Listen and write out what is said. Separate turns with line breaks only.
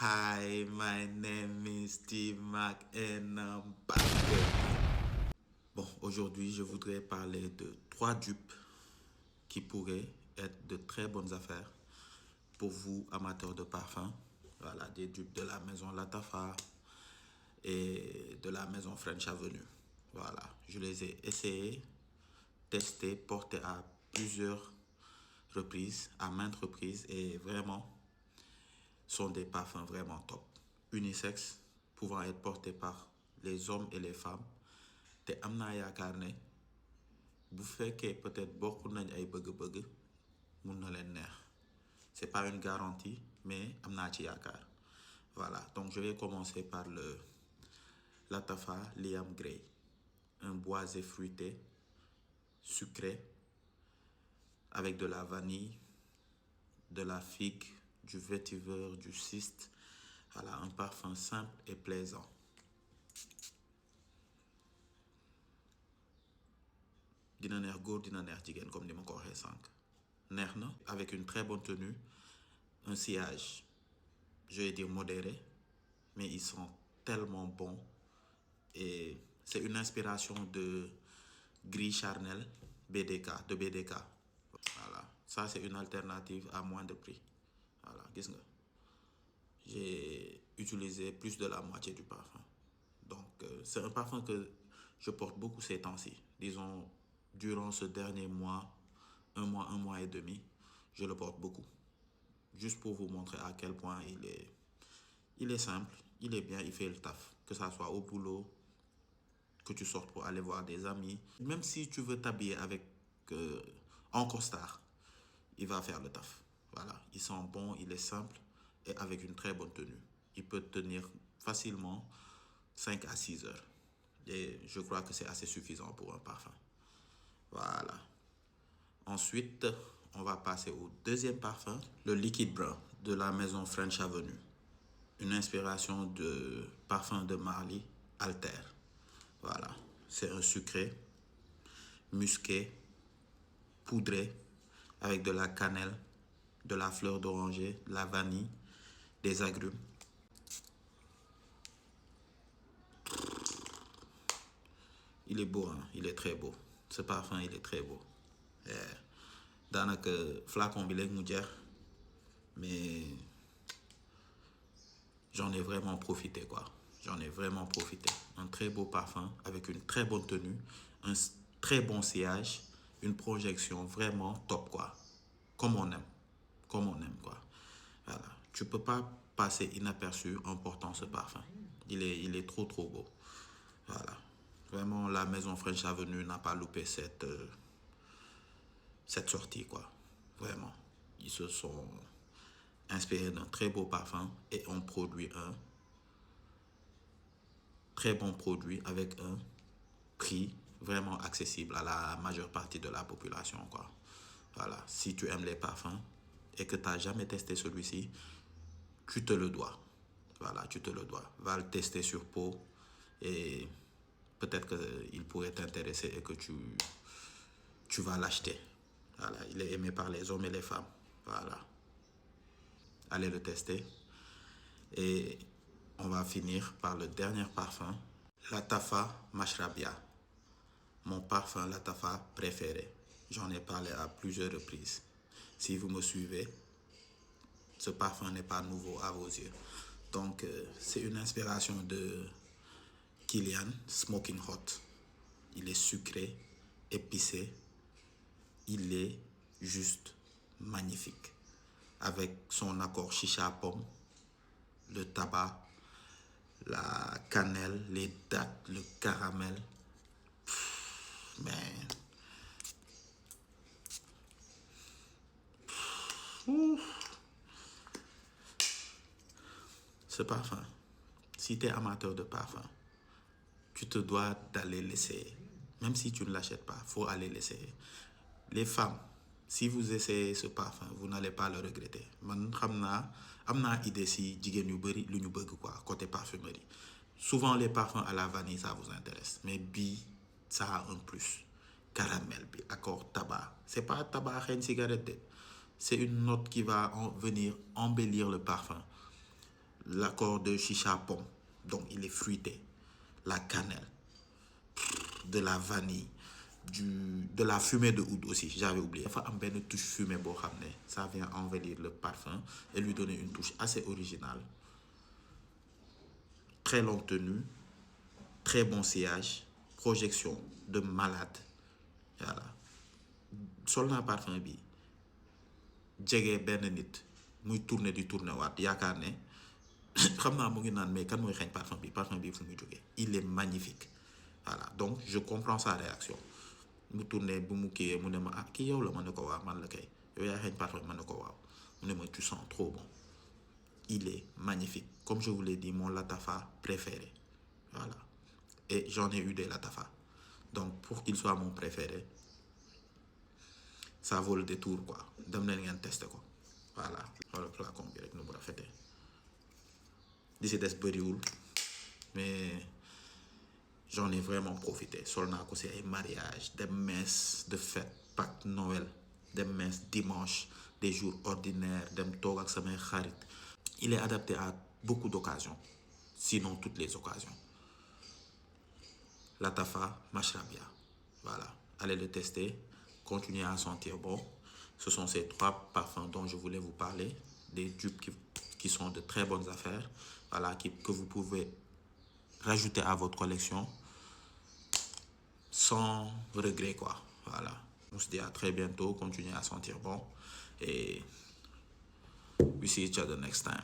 Hi, my name is Steve Mac and I'm back again. Bon, aujourd'hui, je voudrais parler de trois dupes qui pourraient être de très bonnes affaires pour vous, amateurs de parfums. Voilà, des dupes de la maison Latafa et de la maison French Avenue. Voilà, je les ai essayés, testés, portés à plusieurs reprises, à maintes reprises et vraiment sont des parfums vraiment top. Unisex, pouvant être portés par les hommes et les femmes. Te am naa yaakaar ne bu fekkee peut-être bokk nañ ay bëgg-bëgg mun na leen neex. C'est pas une garantie mais am naa ci yaakaar. Voilà, donc je vais commencer par le Latafa Liam Grey, un boisé fruité, sucré, avec de la vanille, de la figue, du vétiver, du cyste. Voilà, un parfum simple et plaisant. Dina neex góor dina neex jigéen comme ni ma ko waxee sànq. Neex na avec une très bonne tenue, un sillage, je vais dire modéré, mais ils sont tellement bons et c'est une inspiration de Gris Charnel BDK, de BDK. Voilà, ça c'est une alternative à moins de prix. Voilà, gis nga. J'ai utilisé plus de la moitié du parfum. Donc, c'est un parfum que je porte beaucoup ces temps-ci. Disons, durant ce dernier mois, un mois et demi, je le porte beaucoup. Juste pour vous montrer à quel point il est simple, il est bien, il fait le taf. Que ça soit au boulot, que tu sortes pour aller voir des amis. Même si tu veux t'habiller avec en costard, il va faire le taf. Voilà, il sent bon, il est simple et avec une très bonne tenue. Il peut tenir facilement 5 à 6 heures. Et je crois que c'est assez suffisant pour un parfum. Voilà. Ensuite, on va passer au deuxième parfum, le Liquid Brun de la maison French Avenue. Une inspiration de parfum de Marly, Alter. Voilà. C'est un sucré, musqué, poudré, avec de la cannelle, de la fleur d'oranger, de la vanille, des agrumes. Il est beau, hein? Il est très beau. Ce parfum, il est très beau. Daanaka flacon bi léegi mu jeex mais j'en ai vraiment profité quoi. J'en ai vraiment profité. Un très beau parfum avec une très bonne tenue, un très bon sillage, une projection vraiment top quoi. Comme on aime. Comme on aime quoi. Voilà. Tu peux pas passer inaperçu en portant ce parfum. Il est trop trop beau. Voilà. Vraiment, la maison French Avenue n'a pas loupé cette sortie, quoi. Vraiment. Ils se sont inspirés d'un très beau parfum et ont produit un très bon produit avec un prix vraiment accessible à la majeure partie de la population, quoi. Voilà. Si tu aimes les parfums et que tu n'as jamais testé celui-ci, tu te le dois. Voilà, tu te le dois. Va le tester sur peau et peut-être qu'il pourrait t'intéresser et que tu vas l'acheter. Voilà, il est aimé par les hommes et les femmes. Voilà. Allez le tester. Et on va finir par le dernier parfum, Latafa Mashrabia. Mon parfum Latafa préféré. J'en ai parlé à plusieurs reprises. Si vous me suivez, ce parfum n'est pas nouveau à vos yeux. Donc, c'est une inspiration de Kilian Smoking Hot. Il est sucré, épicé. Il est juste magnifique. Avec son accord chicha pomme, le tabac, la cannelle, les dattes, le caramel. Mais ce parfum, si tu es amateur de parfum, tu te dois d'aller l'essayer. Même si tu ne l'achètes pas, il faut aller l'essayer. Les femmes, si vous essayez ce parfum, vous n'allez pas le regretter. Man am naa idée si jigéen yu bëri lu ñu bëgg quoi côté parfumerie. Souvent les parfums à la vanille ça vous intéresse, mais bii ça a un plus. Caramel bi, accord tabac. C'est pas tabac xeeñ cigarette de. C'est une note qui va venir embellir le parfum. l'accord de chicha pomme, donc il est fruité, la cannelle, de la vanille, de la fumée de oud aussi, j'avais oublié. Dafa am benn touche fumée boo xam ne ça vient embellir le parfum et lui donner une touche assez originale. Très longue tenue, très bon sillage, projection de malade. Voilà. Sol naa parfum bi jege benn nit muy tourner di tourner waat yaakaar ne xam naa mu ngi naan mais kan mooy xeeñ parfum bi fu muy jógee. Il est magnifique. Voilà, donc je comprends sa réaction. mu tourné bu mu kiiyee mu ne ma ah kii yow la ma ne ko waaw man la kay yow yaa xeeñ parfum ma ne ko waaw mu ne ma tu sens trop bon. Il est magnifique. Comme je vous l'ai dit, mon latafa préféré. Voilà. Et j'en ai eu des latafa. Donc pour qu'il soit mon préféré, ça vaut le détour quoi. Dem leen ngeen tester ko. Voilà. Voilà flacon bi rek nu mu rafetee. Li si des bëriwul mais j'en ai vraiment profité. Sol naa ko si ay mariage, des messes de fête, Pâques, Noël, des messes dimanche, des jours ordinaires, dem toog ak samay xarit. Il est adapté à beaucoup d'occasions, sinon toutes les occasions. Latafa Mashrabia. Voilà. Allez le tester. Continuez à sentir bon. Ce sont ces 3 parfums dont je voulais vous parler. Des dupes qui sont de très bonnes affaires. Voilà, que vous pouvez rajouter à votre collection sans regret, quoi. Voilà. On se dit à très bientôt. Continuez à sentir bon. Et we see each other next time.